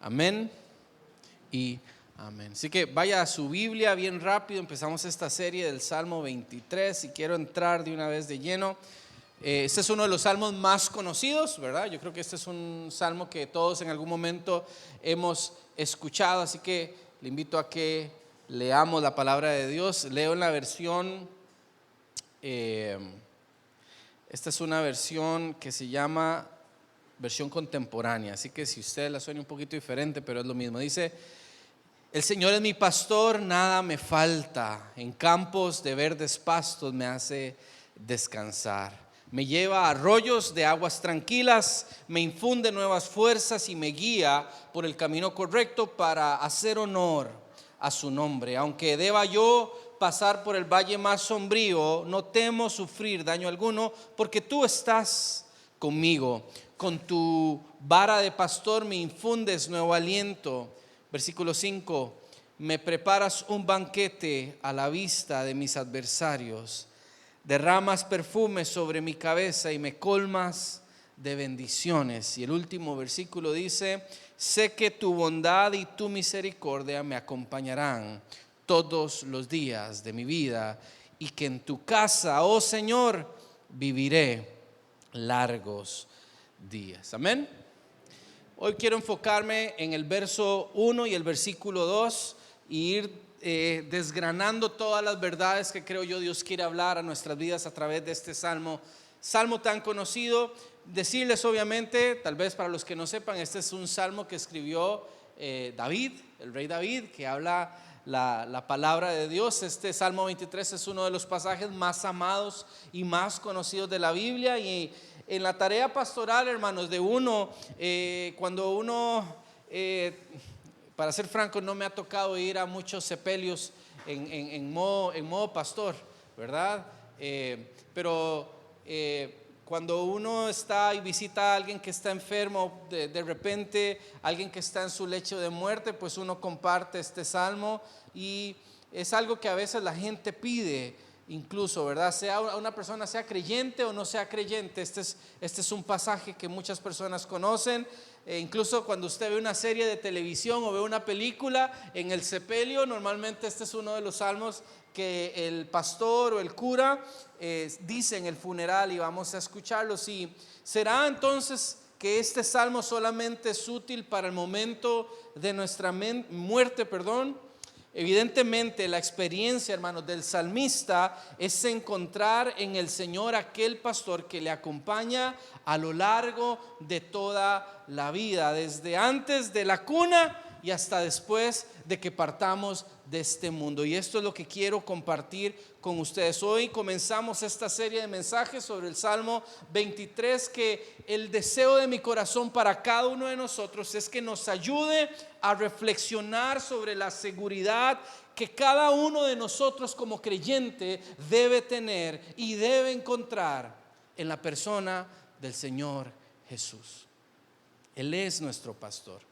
Amén y amén. Así que vaya a su Biblia bien rápido. Empezamos esta serie del Salmo 23 y quiero entrar de una vez de lleno. Este es uno de los salmos más conocidos, ¿verdad? Yo creo que este es un salmo que todos en algún momento hemos escuchado, así que le invito a que leamos la palabra de Dios. Leo en la versión, esta es una versión que se llama versión contemporánea, así que si usted la suena un poquito diferente, pero es lo mismo. Dice: el Señor es mi pastor, nada me falta, en campos de verdes pastos me hace descansar. Me lleva a arroyos de aguas tranquilas, me infunde nuevas fuerzas y me guía por el camino correcto para hacer honor a su nombre. Aunque deba yo pasar por el valle más sombrío, no temo sufrir daño alguno, porque tú estás conmigo. Con tu vara de pastor me infundes nuevo aliento. Versículo 5: me preparas un banquete a la vista de mis adversarios. Derramas perfume sobre mi cabeza y me colmas de bendiciones. Y el último versículo dice: sé que tu bondad y tu misericordia me acompañarán todos los días de mi vida, y que en tu casa, oh Señor, viviré largos días. Amén. Hoy quiero enfocarme en el verso 1 y el versículo 2 y ir desgranando todas las verdades que creo yo Dios quiere hablar a nuestras vidas a través de este salmo tan conocido. Decirles, obviamente, tal vez para los que no sepan, este es un salmo que escribió David, el rey David, que habla la palabra de Dios. Este Salmo 23 es uno de los pasajes más amados y más conocidos de la Biblia. Y en la tarea pastoral, hermanos, de uno, cuando uno, para ser franco, no me ha tocado ir a muchos sepelios en modo pastor, ¿verdad? Pero cuando uno está y visita a alguien que está enfermo, de repente alguien que está en su lecho de muerte, pues uno comparte este salmo, y es algo que a veces la gente pide, incluso, ¿verdad? Sea una persona sea creyente o no sea creyente, este es un pasaje que muchas personas conocen. Incluso cuando usted ve una serie de televisión o ve una película, en el sepelio normalmente este es uno de los salmos que el pastor o el cura dice en el funeral, y vamos a escucharlo. Si será entonces que este salmo solamente es útil para el momento de nuestra muerte, Evidentemente la experiencia, hermanos, del salmista es encontrar en el Señor aquel pastor que le acompaña a lo largo de toda la vida, desde antes de la cuna y hasta después de que partamos de este mundo. Y esto es lo que quiero compartir con ustedes. Hoy comenzamos esta serie de mensajes sobre el Salmo 23, que el deseo de mi corazón para cada uno de nosotros es que nos ayude a reflexionar sobre la seguridad que cada uno de nosotros como creyente debe tener y debe encontrar en la persona del Señor Jesús. Él es nuestro pastor.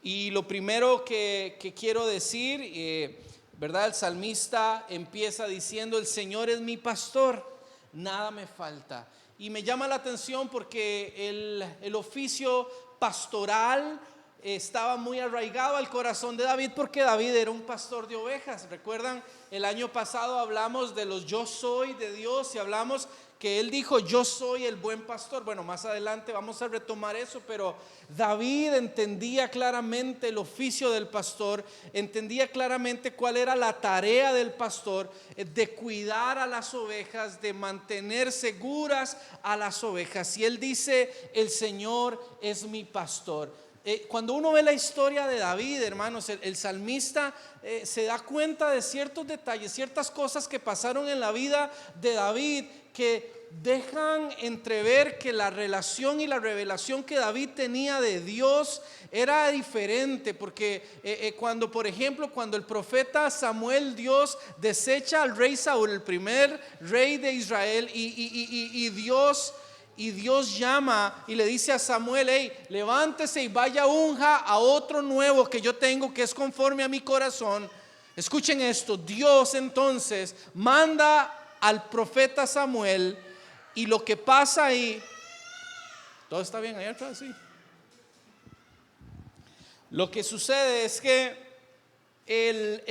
Y lo primero que quiero decir, ¿verdad? El salmista empieza diciendo: el Señor es mi pastor, nada me falta. Y me llama la atención porque el oficio pastoral estaba muy arraigado al corazón de David, porque David era un pastor de ovejas. Recuerdan, el año pasado hablamos de los yo soy de Dios y hablamos que él dijo: yo soy el buen pastor. Bueno, más adelante vamos a retomar eso, pero David entendía claramente el oficio del pastor, entendía claramente cuál era la tarea del pastor, de cuidar a las ovejas, de mantener seguras a las ovejas. Y él dice: el Señor es mi pastor. Cuando uno ve la historia de David, hermanos, el salmista se da cuenta de ciertos detalles, ciertas cosas que pasaron en la vida de David, que dejan entrever que la relación y la revelación que David tenía de Dios era diferente. Porque cuando, por ejemplo, cuando el profeta Samuel, Dios desecha al rey Saúl, el primer rey de Israel, y Dios llama y le dice a Samuel: hey, levántese y vaya, unja a otro nuevo que yo tengo, que es conforme a mi corazón. Escuchen esto: Dios entonces manda al profeta Samuel, y lo que pasa ahí, ¿todo está bien allá atrás? Sí. Lo que sucede es que el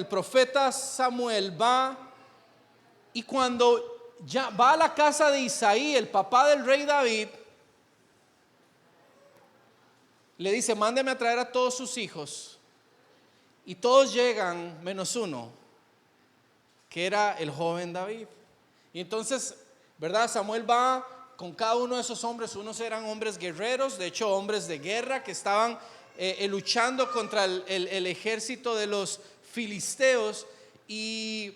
profeta Samuel va, y cuando ya va a la casa de Isaí, el papá del rey David, le dice: mándeme a traer a todos sus hijos. Y todos llegan menos uno, que era el joven David. Y entonces, ¿verdad? Samuel va con cada uno de esos hombres. Unos eran hombres guerreros, de hecho hombres de guerra que estaban luchando contra el ejército de los filisteos. Y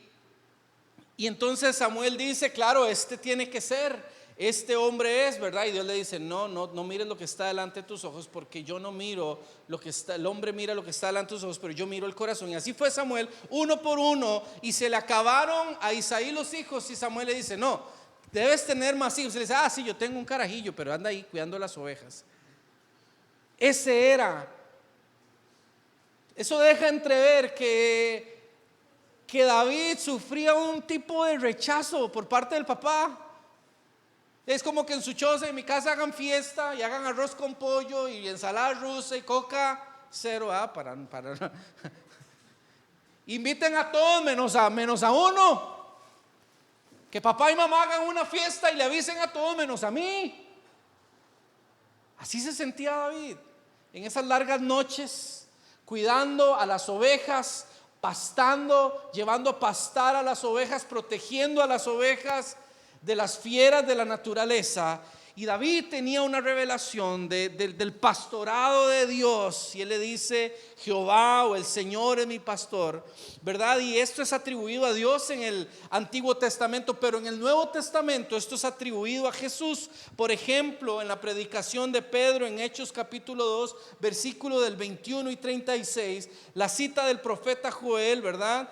entonces Samuel dice: claro, este tiene que ser, este hombre es, ¿verdad? Y Dios le dice: no mires lo que está delante de tus ojos, porque yo no miro lo que está, el hombre mira lo que está delante de tus ojos, pero yo miro el corazón. Y así fue Samuel, uno por uno, y se le acabaron a Isaí los hijos, y Samuel le dice: no, debes tener más hijos. Y le dice: sí, yo tengo un carajillo, pero anda ahí cuidando las ovejas. Eso deja entrever que David sufría un tipo de rechazo por parte del papá. Es como que en su choza, en mi casa, hagan fiesta y hagan arroz con pollo y ensalada rusa y coca cero, para inviten a todos menos a uno. Que papá y mamá hagan una fiesta y le avisen a todos menos a mí. Así se sentía David en esas largas noches, cuidando a las ovejas, pastando, llevando a pastar a las ovejas, protegiendo a las ovejas de las fieras de la naturaleza. Y David tenía una revelación del pastorado de Dios, y él le dice: Jehová, o el Señor es mi pastor, ¿verdad? Y esto es atribuido a Dios en el Antiguo Testamento, pero en el Nuevo Testamento esto es atribuido a Jesús. Por ejemplo, en la predicación de Pedro en Hechos capítulo 2, versículo del 21 y 36, la cita del profeta Joel, ¿verdad?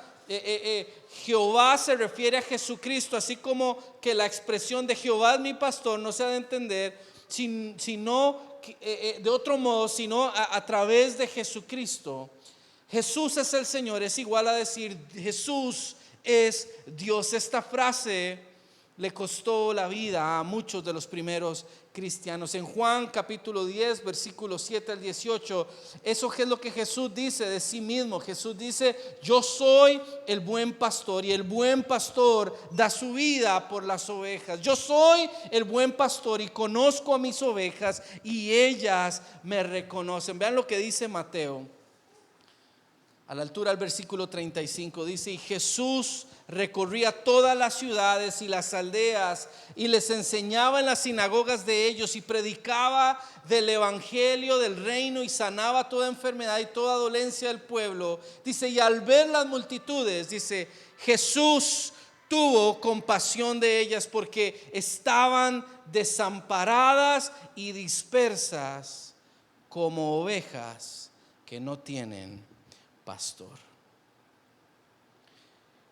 Jehová se refiere a Jesucristo, así como que la expresión de Jehová es mi pastor no se ha de entender sino de otro modo, sino a través de Jesucristo. Jesús es el Señor, es igual a decir Jesús es Dios. Esta frase le costó la vida a muchos de los primeros cristianos. En Juan capítulo 10, versículos 7 al 18, eso es lo que Jesús dice de sí mismo. Jesús dice: yo soy el buen pastor, y el buen pastor da su vida por las ovejas. Yo soy el buen pastor y conozco a mis ovejas, y ellas me reconocen. Vean lo que dice Mateo, a la altura del versículo 35, dice: y Jesús recorría todas las ciudades y las aldeas, y les enseñaba en las sinagogas de ellos, y predicaba del evangelio del reino, y sanaba toda enfermedad y toda dolencia del pueblo. Dice: y al ver las multitudes, dice, Jesús tuvo compasión de ellas, porque estaban desamparadas y dispersas como ovejas que no tienen pastor.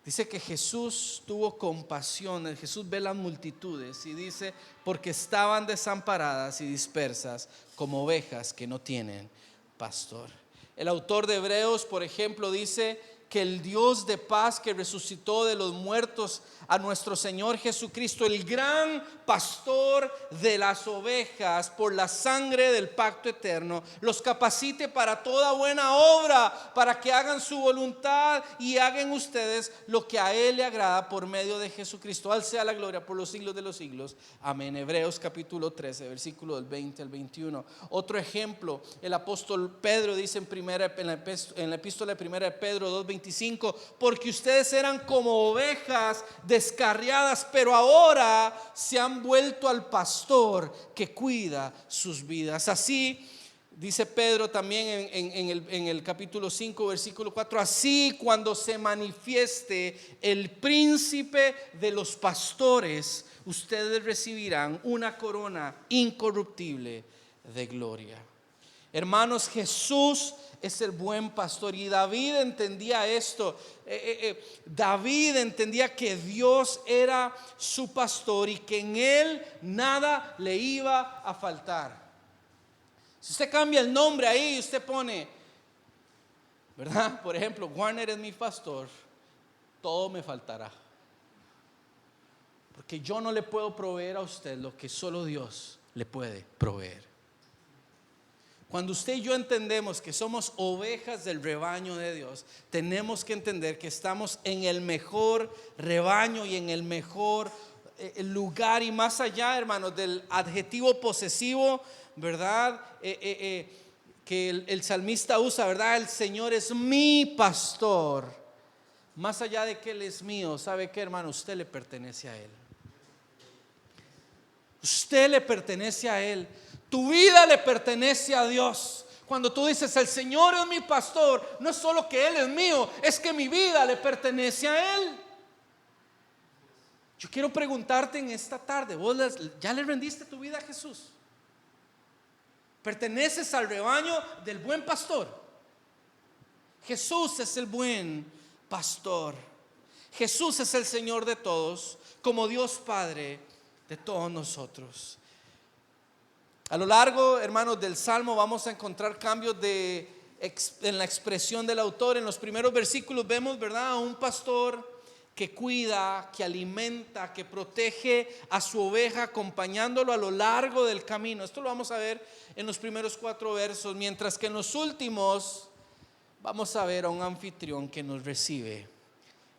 Dice que Jesús tuvo compasión. Jesús ve las multitudes y dice: porque estaban desamparadas y dispersas como ovejas que no tienen pastor. El autor de Hebreos, por ejemplo, dice que el Dios de paz, que resucitó de los muertos a nuestro Señor Jesucristo, el gran pastor de las ovejas, por la sangre del pacto eterno, los capacite para toda buena obra, para que hagan su voluntad y hagan ustedes lo que a Él le agrada, por medio de Jesucristo. Al sea la gloria por los siglos de los siglos. Amén. Hebreos capítulo 13, versículo del 20 al 21. Otro ejemplo, el apóstol Pedro dice en la epístola de 1 de Pedro 2:25: porque ustedes eran como ovejas descarriadas, pero ahora se han vuelto al pastor que cuida sus vidas. Así dice Pedro también en el capítulo 5, versículo 4: así, cuando se manifieste el príncipe de los pastores, ustedes recibirán una corona incorruptible de gloria. Hermanos, Jesús es el buen pastor, y David entendía esto. David entendía que Dios era su pastor y que en él nada le iba a faltar. Si usted cambia el nombre ahí y usted pone, ¿verdad? Por ejemplo, Warner es mi pastor, todo me faltará, porque yo no le puedo proveer a usted lo que solo Dios le puede proveer. Cuando usted y yo entendemos que somos ovejas del rebaño de Dios, tenemos que entender que estamos en el mejor rebaño y en el mejor lugar, y más allá, hermanos, del adjetivo posesivo, ¿verdad? Que el salmista usa, ¿verdad? El Señor es mi pastor. Más allá de que Él es mío, ¿sabe qué, hermano? Usted le pertenece a Él. Usted le pertenece a Él. Tu vida le pertenece a Dios. Cuando tú dices el Señor es mi pastor, no es solo que Él es mío, es que mi vida le pertenece a Él. Yo quiero preguntarte en esta tarde, ¿vos ya le rendiste tu vida a Jesús? ¿Perteneces al rebaño del buen pastor? Jesús es el buen pastor. Jesús es el Señor de todos, como Dios Padre de todos nosotros. A lo largo, hermanos, del Salmo vamos a encontrar cambios en la expresión del autor. En los primeros versículos vemos, ¿verdad?, a un pastor que cuida, que alimenta, que protege a su oveja, acompañándolo a lo largo del camino. Esto lo vamos a ver en los primeros 4 versos, mientras que en los últimos vamos a ver a un anfitrión que nos recibe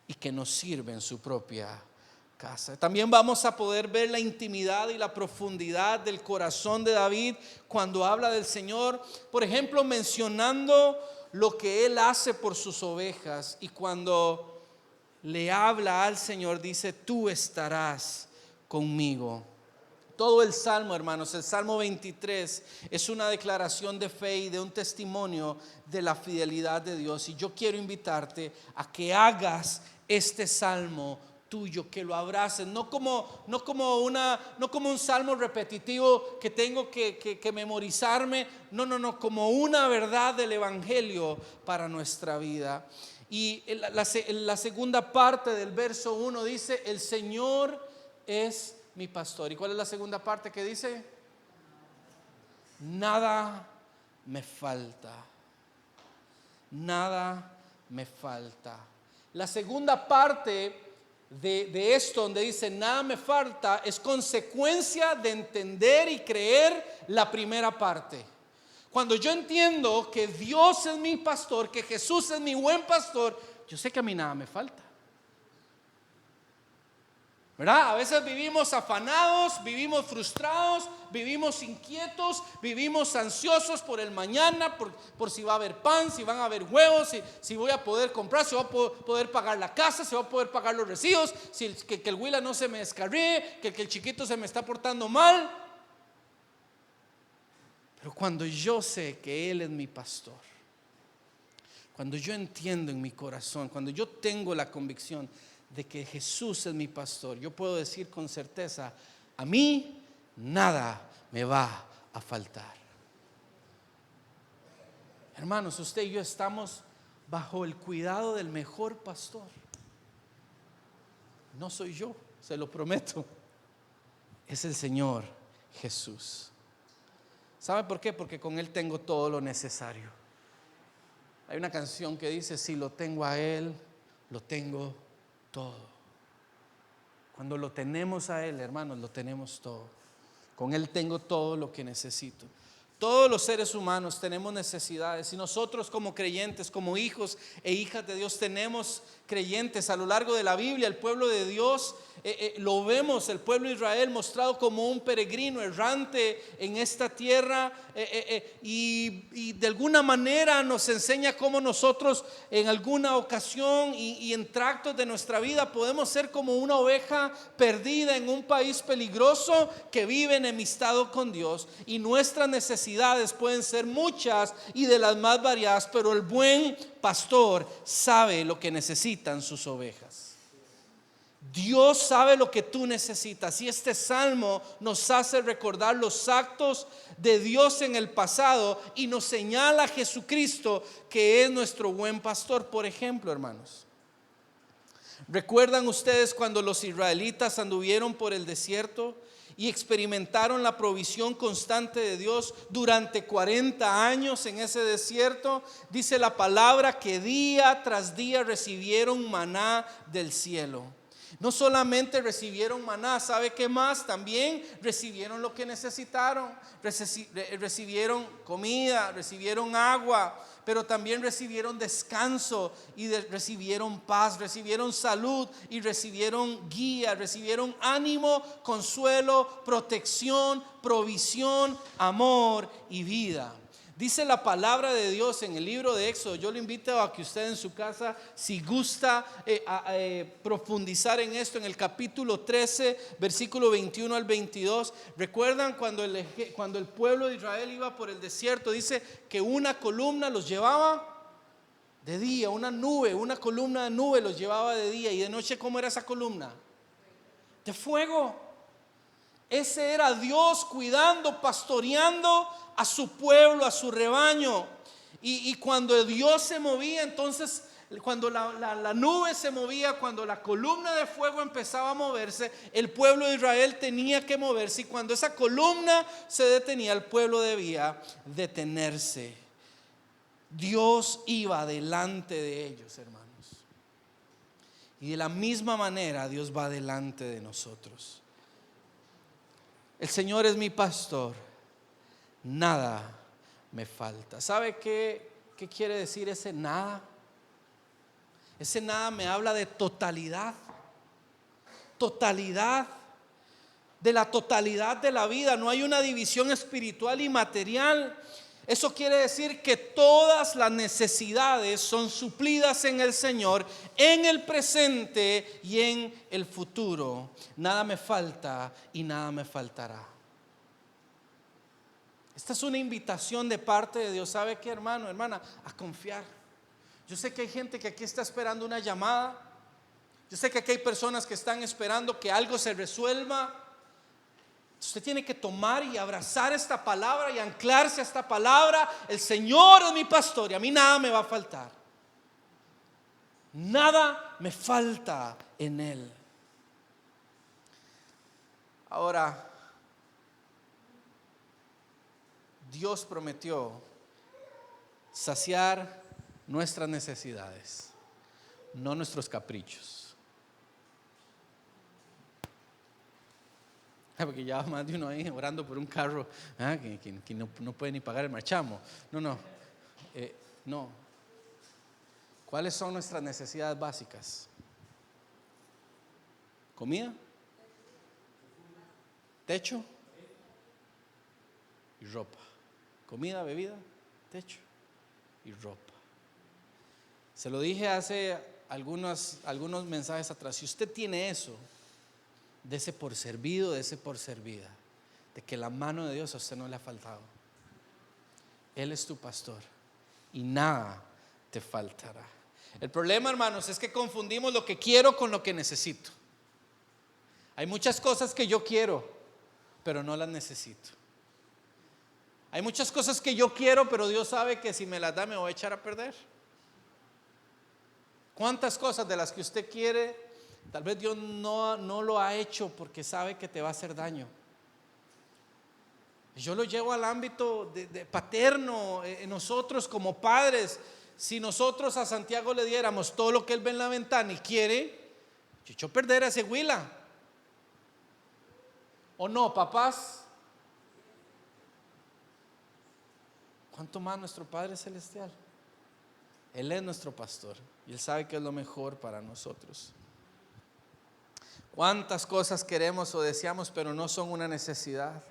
y que nos sirve en su propia casa. También vamos a poder ver la intimidad y la profundidad del corazón de David cuando habla del Señor, por ejemplo, mencionando lo que Él hace por sus ovejas, y cuando le habla al Señor dice: tú estarás conmigo. Todo el Salmo, hermanos, el Salmo 23 es una declaración de fe y de un testimonio de la fidelidad de Dios. Y yo quiero invitarte a que hagas este Salmo tuyo, que lo abraces, no como un salmo repetitivo que tengo que memorizarme, no, como una verdad del Evangelio para nuestra vida. Y la segunda parte del verso 1 dice: el Señor es mi pastor. ¿Y cuál es la segunda parte que dice? Nada me falta. Nada me falta. La segunda parte de esto, donde dice nada me falta, es consecuencia de entender y creer la primera parte. Cuando yo entiendo que Dios es mi pastor, que Jesús es mi buen pastor, yo sé que a mí nada me falta, ¿verdad? A veces vivimos afanados, vivimos frustrados, vivimos inquietos, vivimos ansiosos por el mañana, por si va a haber pan, si van a haber huevos, si voy a poder comprar, si voy a poder pagar la casa, si voy a poder pagar los recibos, que el huila no se me descarríe, que el chiquito se me está portando mal. Pero cuando yo sé que Él es mi pastor, cuando yo entiendo en mi corazón, cuando yo tengo la convicción de que Jesús es mi pastor, yo puedo decir con certeza: a mí nada me va a faltar. Hermanos, usted y yo estamos bajo el cuidado del mejor pastor. No soy yo, se lo prometo, es el Señor Jesús. ¿Sabe por qué? Porque con Él tengo todo lo necesario. Hay una canción que dice: si lo tengo a Él, lo tengo todo. Cuando lo tenemos a Él, hermanos, lo tenemos todo. Con Él tengo todo lo que necesito. Todos los seres humanos tenemos necesidades, y nosotros como creyentes, como hijos e hijas de Dios, tenemos creyentes a lo largo de la Biblia. El pueblo de Dios, lo vemos, el pueblo de Israel mostrado como un peregrino errante en esta tierra, y de alguna manera nos enseña cómo nosotros en alguna ocasión y en tractos de nuestra vida podemos ser como una oveja perdida en un país peligroso que vive enemistado con Dios, y nuestras necesidades pueden ser muchas y de las más variadas, pero el buen pastor sabe lo que necesitan sus ovejas. Dios sabe lo que tú necesitas, y este salmo nos hace recordar los actos de Dios en el pasado y nos señala a Jesucristo, que es nuestro buen pastor. Por ejemplo, hermanos, ¿recuerdan ustedes cuando los israelitas anduvieron por el desierto y experimentaron la provisión constante de Dios durante 40 años en ese desierto? Dice la palabra que día tras día recibieron maná del cielo. No solamente recibieron maná, ¿sabe qué más? También recibieron lo que necesitaron. Recibieron comida, recibieron agua, pero también recibieron descanso y recibieron paz, recibieron salud y recibieron guía, recibieron ánimo, consuelo, protección, provisión, amor y vida. Dice la palabra de Dios en el libro de Éxodo. Yo le invito a que usted en su casa, si gusta profundizar en esto, en el capítulo 13, versículo 21 al 22. ¿Recuerdan cuando el pueblo de Israel iba por el desierto? Dice que una columna los llevaba de día, una columna de nube los llevaba de día, y de noche, ¿cómo era esa columna? De fuego. Ese era Dios cuidando, pastoreando a su pueblo, a su rebaño. Y cuando Dios se movía, entonces, cuando la nube se movía, cuando la columna de fuego empezaba a moverse, el pueblo de Israel tenía que moverse. Y cuando esa columna se detenía, el pueblo debía detenerse. Dios iba delante de ellos, hermanos. Y de la misma manera Dios va delante de nosotros. El Señor es mi pastor, nada me falta. ¿Sabe qué quiere decir ese nada? Ese nada me habla de totalidad. Totalidad. De la totalidad de la vida. No hay una división espiritual y material. Eso quiere decir que todas las necesidades son suplidas en el Señor, en el presente y en el futuro. Nada me falta y nada me faltará. Esta es una invitación de parte de Dios. ¿Sabe qué, hermano, hermana? A confiar. Yo sé que hay gente que aquí está esperando una llamada. Yo sé que aquí hay personas que están esperando que algo se resuelva. Usted tiene que tomar y abrazar esta palabra y anclarse a esta palabra. El Señor es mi pastor y a mí nada me va a faltar. Nada me falta en Él. Ahora, Dios prometió saciar nuestras necesidades, no nuestros caprichos. Porque ya más de uno ahí orando por un carro que no puede ni pagar el marchamo. No. ¿Cuáles son nuestras necesidades básicas? ¿Comida? ¿Techo? Y ropa. Comida, bebida, techo y ropa. Se lo dije hace algunos mensajes atrás. Si usted tiene eso, dese por servido, dese por servida, de que la mano de Dios a usted no le ha faltado. Él es tu pastor y nada te faltará. El problema, hermanos, es que confundimos lo que quiero con lo que necesito. Hay muchas cosas que yo quiero, pero no las necesito. Hay muchas cosas que yo quiero, pero Dios sabe que si me las da me voy a echar a perder. ¿Cuántas cosas de las que usted quiere, tal vez Dios no lo ha hecho porque sabe que te va a hacer daño? Yo lo llevo al ámbito de paterno. Nosotros como padres, si nosotros a Santiago le diéramos todo lo que él ve en la ventana y quiere, yo echo a perder a ese huila. ¿O no, papás? ¿Cuánto más nuestro Padre Celestial? Él es nuestro pastor y Él sabe que es lo mejor para nosotros. ¿Cuántas cosas queremos o deseamos pero no son una necesidad?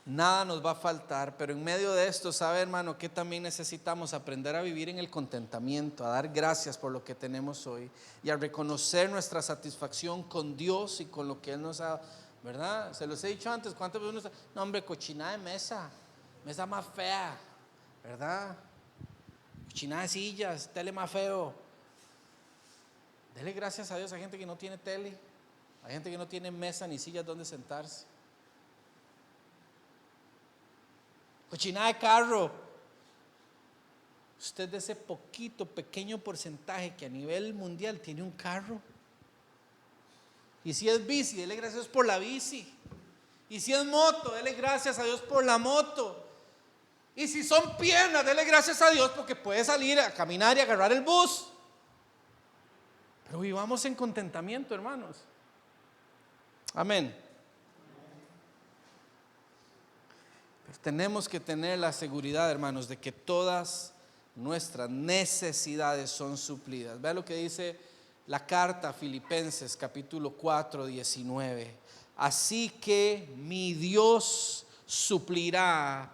Nada nos va a faltar, pero en medio de esto, ¿sabe, hermano? Que también necesitamos aprender a vivir en el contentamiento, a dar gracias por lo que tenemos hoy y a reconocer nuestra satisfacción con Dios y con lo que Él nos ha, ¿verdad? Se los he dicho antes. ¿Cuántas veces uno está? No, hombre, cochinada de mesa más fea, ¿verdad? Cochinada de sillas, tele más feo. Dele gracias a Dios. Hay gente que no tiene tele, hay gente que no tiene mesa ni sillas donde sentarse. Cochinada de carro. Usted de ese pequeño porcentaje que a nivel mundial tiene un carro. Y si es bici, dele gracias a Dios por la bici. Y si es moto, dele gracias a Dios por la moto. Y si son piernas, dele gracias a Dios porque puede salir a caminar y agarrar el bus. Pero vivamos en contentamiento, hermanos. Amén. Pero tenemos que tener la seguridad, hermanos, de que todas nuestras necesidades son suplidas. Vea lo que dice la carta a Filipenses capítulo 4, 19. Así que mi Dios suplirá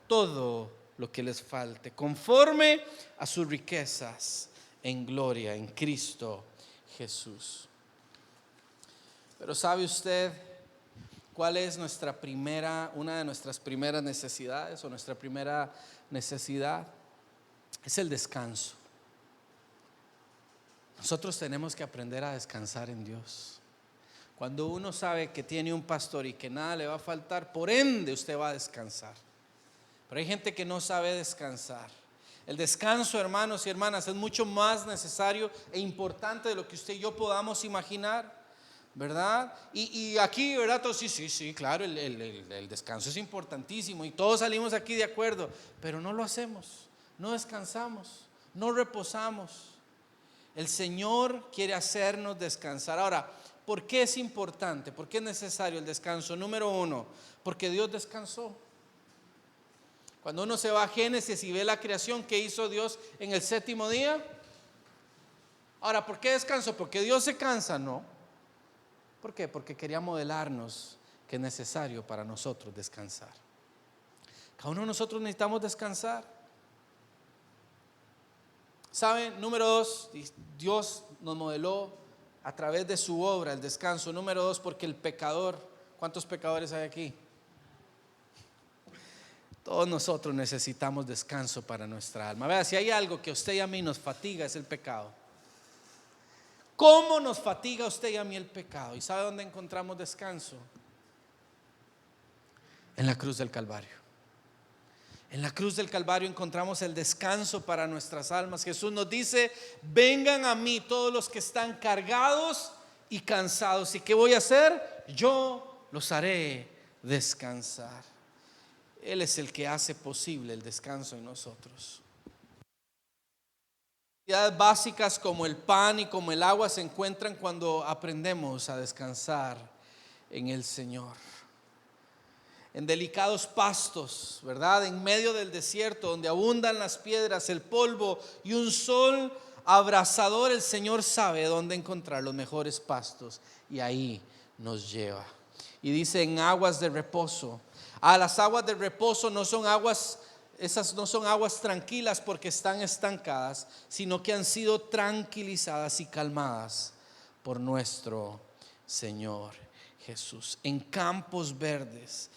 todo lo que les falte, conforme a sus riquezas en gloria en Cristo Jesús. Pero ¿sabe usted cuál es una de nuestras primeras necesidades, o nuestra primera necesidad? Es el descanso. Nosotros tenemos que aprender a descansar en Dios. Cuando uno sabe que tiene un pastor y que nada le va a faltar, por ende usted va a descansar. Pero hay gente que no sabe descansar. El descanso, hermanos y hermanas, es mucho más necesario e importante de lo que usted y yo podamos imaginar, ¿verdad? Y aquí, ¿verdad? Todos, sí, claro, el descanso es importantísimo y todos salimos aquí de acuerdo, pero no lo hacemos, no descansamos, no reposamos. El Señor quiere hacernos descansar. Ahora, ¿por qué es importante? ¿Por qué es necesario el descanso? Número uno, porque Dios descansó. Cuando uno se va a Génesis y ve la creación que hizo Dios en el séptimo día. Ahora, ¿por qué descanso? ¿Porque Dios se cansa? No. ¿Por qué? Porque quería modelarnos que es necesario para nosotros descansar. Cada uno de nosotros necesitamos descansar. ¿Saben? Número dos, Dios nos modeló a través de su obra el descanso. Número dos, porque el pecador, ¿cuántos pecadores hay aquí? Todos nosotros necesitamos descanso para nuestra alma. Vea, si hay algo que a usted y a mí nos fatiga, es el pecado. ¿Cómo nos fatiga a usted y a mí el pecado? ¿Y sabe dónde encontramos descanso? En la cruz del Calvario. En la cruz del Calvario encontramos el descanso para nuestras almas. Jesús nos dice: vengan a mí todos los que están cargados y cansados. ¿Y qué voy a hacer? Yo los haré descansar. Él es el que hace posible el descanso en nosotros. Necesidades básicas como el pan y como el agua se encuentran cuando aprendemos a descansar en el Señor. En delicados pastos, ¿verdad? En medio del desierto, donde abundan las piedras, el polvo y un sol abrasador, el Señor sabe dónde encontrar los mejores pastos y ahí nos lleva. Y dice: en aguas de reposo. Las aguas de reposo no son aguas, esas no son aguas tranquilas porque están estancadas, sino que han sido tranquilizadas y calmadas por nuestro Señor Jesús. En campos verdes,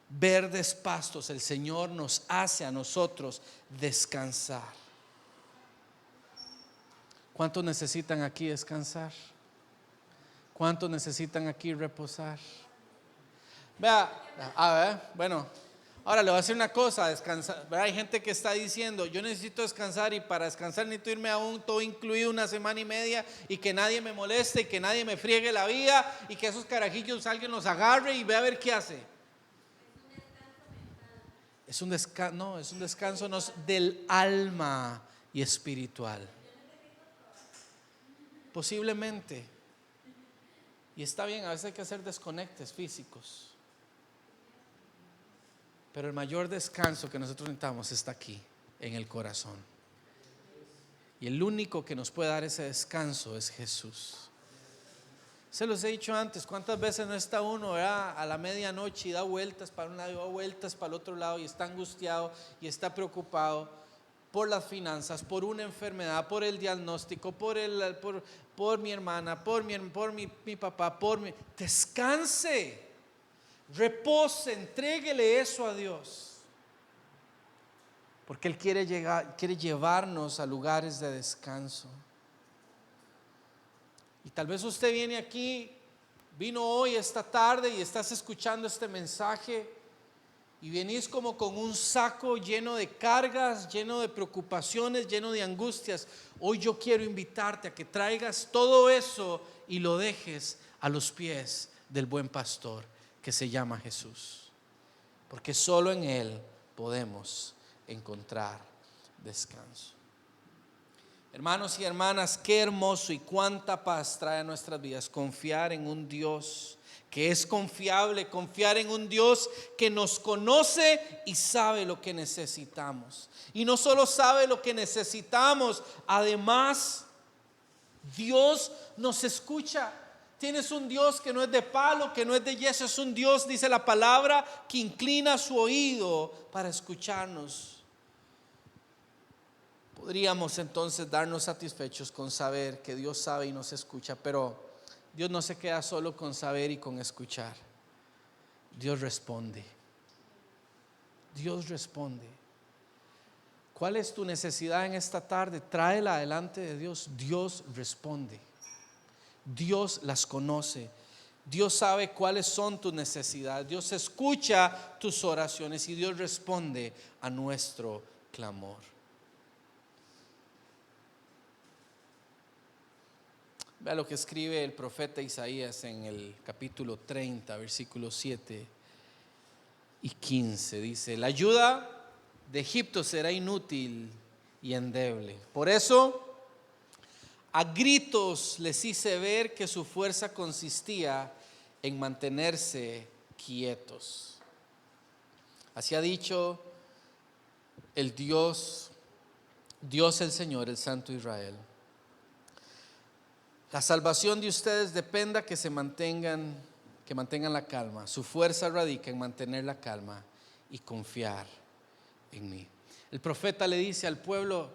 verdes pastos, el Señor nos hace a nosotros descansar. ¿Cuántos necesitan aquí descansar? ¿Cuántos necesitan aquí reposar? Vea, a ver, bueno, ahora le voy a decir una cosa: descansar. Hay gente que está diciendo: yo necesito descansar, y para descansar necesito irme a un todo incluido una semana y media, y que nadie me moleste, y que nadie me friegue la vida, y que esos carajillos alguien los agarre y ve a ver qué hace. Es un descanso del alma y espiritual. Posiblemente. Y está bien, a veces hay que hacer desconectes físicos. Pero el mayor descanso que nosotros necesitamos está aquí, en el corazón. Y el único que nos puede dar ese descanso es Jesús. Se los he dicho antes: ¿cuántas veces no está uno, ¿verdad?, a la medianoche y da vueltas para un lado y da vueltas para el otro lado, y está angustiado y está preocupado por las finanzas, por una enfermedad, por el diagnóstico, por mi hermana, por mi papá, Descanse, repose, entréguele eso a Dios, porque Él quiere llevarnos a lugares de descanso. Y tal vez usted vino hoy, esta tarde, y estás escuchando este mensaje, y venís como con un saco lleno de cargas, lleno de preocupaciones, lleno de angustias. Hoy yo quiero invitarte a que traigas todo eso y lo dejes a los pies del buen pastor que se llama Jesús, porque solo en Él podemos encontrar descanso. Hermanos y hermanas, qué hermoso y cuánta paz trae a nuestras vidas confiar en un Dios que es confiable, confiar en un Dios que nos conoce y sabe lo que necesitamos. Y no solo sabe lo que necesitamos, además Dios nos escucha. Tienes un Dios que no es de palo, que no es de yeso, es un Dios, dice la palabra, que inclina su oído para escucharnos. Podríamos entonces darnos satisfechos con saber que Dios sabe y nos escucha, pero Dios no se queda solo con saber y con escuchar. Dios responde. Dios responde. ¿Cuál es tu necesidad en esta tarde? Tráela delante de Dios. Dios responde. Dios las conoce. Dios sabe cuáles son tus necesidades. Dios escucha tus oraciones y Dios responde a nuestro clamor. Vea lo que escribe el profeta Isaías en el capítulo 30, versículos 7 y 15. Dice: la ayuda de Egipto será inútil y endeble. Por eso, a gritos les hice ver que su fuerza consistía en mantenerse quietos. Así ha dicho el Dios el Señor, el Santo Israel. La salvación de ustedes dependa que mantengan la calma. Su fuerza radica en mantener la calma y confiar en mí. El profeta le dice al pueblo,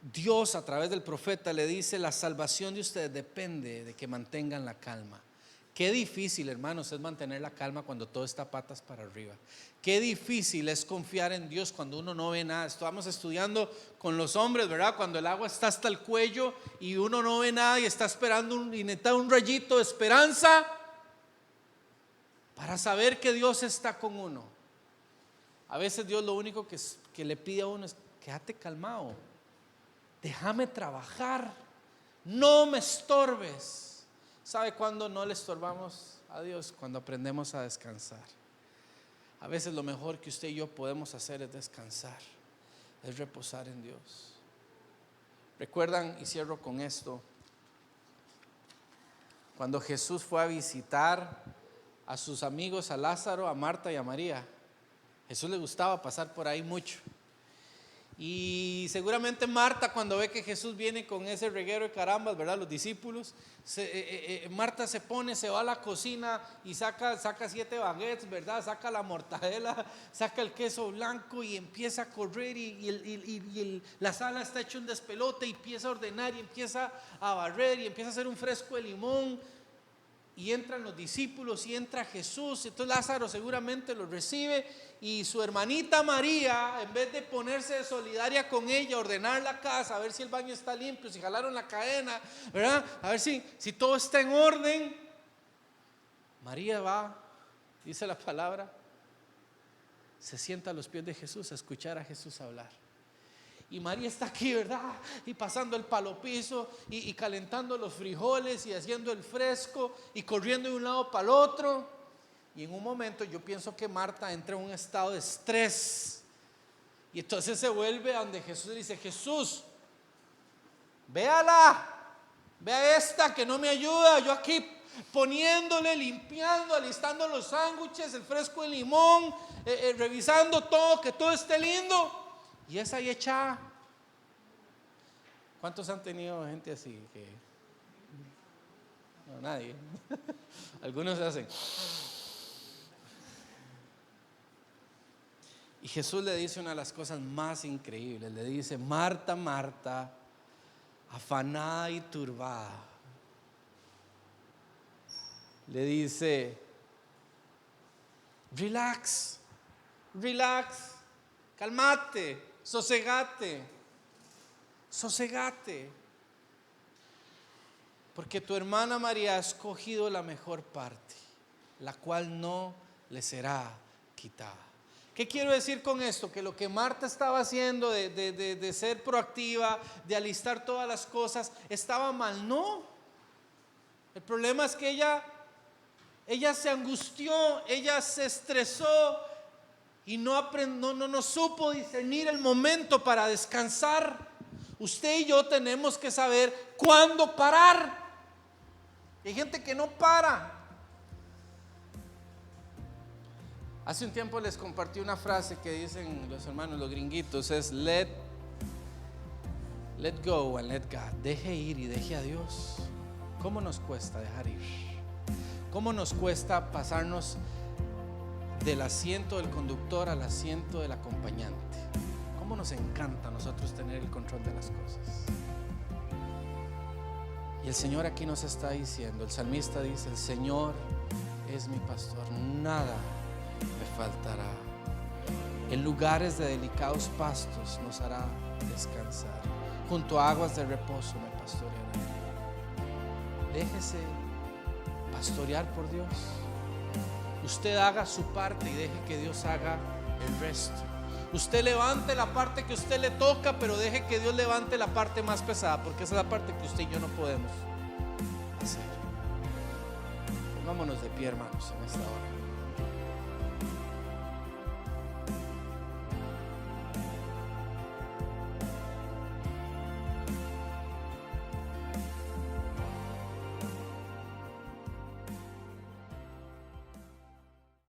Dios a través del profeta le dice: la salvación de ustedes depende de que mantengan la calma. Qué difícil, hermanos, es mantener la calma cuando todo está patas para arriba. Qué difícil es confiar en Dios cuando uno no ve nada. Estamos estudiando con los hombres, ¿verdad? Cuando el agua está hasta el cuello y uno no ve nada y está esperando y necesita un rayito de esperanza para saber que Dios está con uno. A veces Dios lo único que le pide a uno es: quédate calmado, déjame trabajar, no me estorbes. ¿Sabe cuándo no le estorbamos a Dios? Cuando aprendemos a descansar. A veces lo mejor que usted y yo podemos hacer es descansar, es reposar en Dios. ¿Recuerdan? Y cierro con esto. Cuando Jesús fue a visitar a sus amigos, a Lázaro, a Marta y a María, Jesús le gustaba pasar por ahí mucho. Y seguramente Marta, cuando ve que Jesús viene con ese reguero de carambas, ¿verdad? Los discípulos, Marta se va a la cocina y saca 7 baguettes, ¿verdad? Saca la mortadela, saca el queso blanco y empieza a correr y la sala está hecha un despelote y empieza a ordenar y empieza a barrer y empieza a hacer un fresco de limón. Y entran los discípulos y entra Jesús. Entonces Lázaro seguramente lo recibe y su hermanita María, en vez de ponerse de solidaria con ella, ordenar la casa, a ver si el baño está limpio, si jalaron la cadena, ¿verdad? A ver si todo está en orden. María va, dice la palabra, se sienta a los pies de Jesús a escuchar a Jesús hablar. Y María está aquí, ¿verdad? Y pasando el palo piso y calentando los frijoles y haciendo el fresco y corriendo de un lado para el otro. Y en un momento yo pienso que Marta entra en un estado de estrés. Y entonces se vuelve a donde Jesús y dice: Jesús, véala, vea esta que no me ayuda. Yo aquí poniéndole, limpiando, alistando los sándwiches, el fresco de limón, revisando todo, que todo esté lindo. Y esa ahí echada. ¿Cuántos han tenido gente así? No, nadie. Algunos se hacen. Y Jesús le dice una de las cosas más increíbles. Le dice: Marta, Marta, afanada y turbada. Le dice: relax, cálmate. Sosegate, porque tu hermana María ha escogido la mejor parte, la cual no le será quitada. ¿Qué quiero decir con esto? Que lo que Marta estaba haciendo de ser proactiva, de alistar todas las cosas, estaba mal. No, el problema es que ella se angustió, ella se estresó y no supo discernir el momento para descansar. Usted y yo tenemos que saber cuándo parar. Hay gente que no para. Hace un tiempo les compartí una frase que dicen los hermanos, los gringuitos, es let go and let God. Deje ir y deje a Dios. ¿Cómo nos cuesta dejar ir? ¿Cómo nos cuesta pasarnos del asiento del conductor al asiento del acompañante? ¿Cómo nos encanta a nosotros tener el control de las cosas? Y el Señor aquí nos está diciendo, el salmista dice, el Señor es mi pastor, nada me faltará. En lugares de delicados pastos nos hará descansar. Junto a aguas de reposo me pastoreará. Déjese pastorear por Dios. Usted haga su parte y deje que Dios haga el resto. Usted levante la parte que a usted le toca, pero deje que Dios levante la parte más pesada, porque esa es la parte que usted y yo no podemos hacer. Pongámonos de pie, hermanos, en esta hora.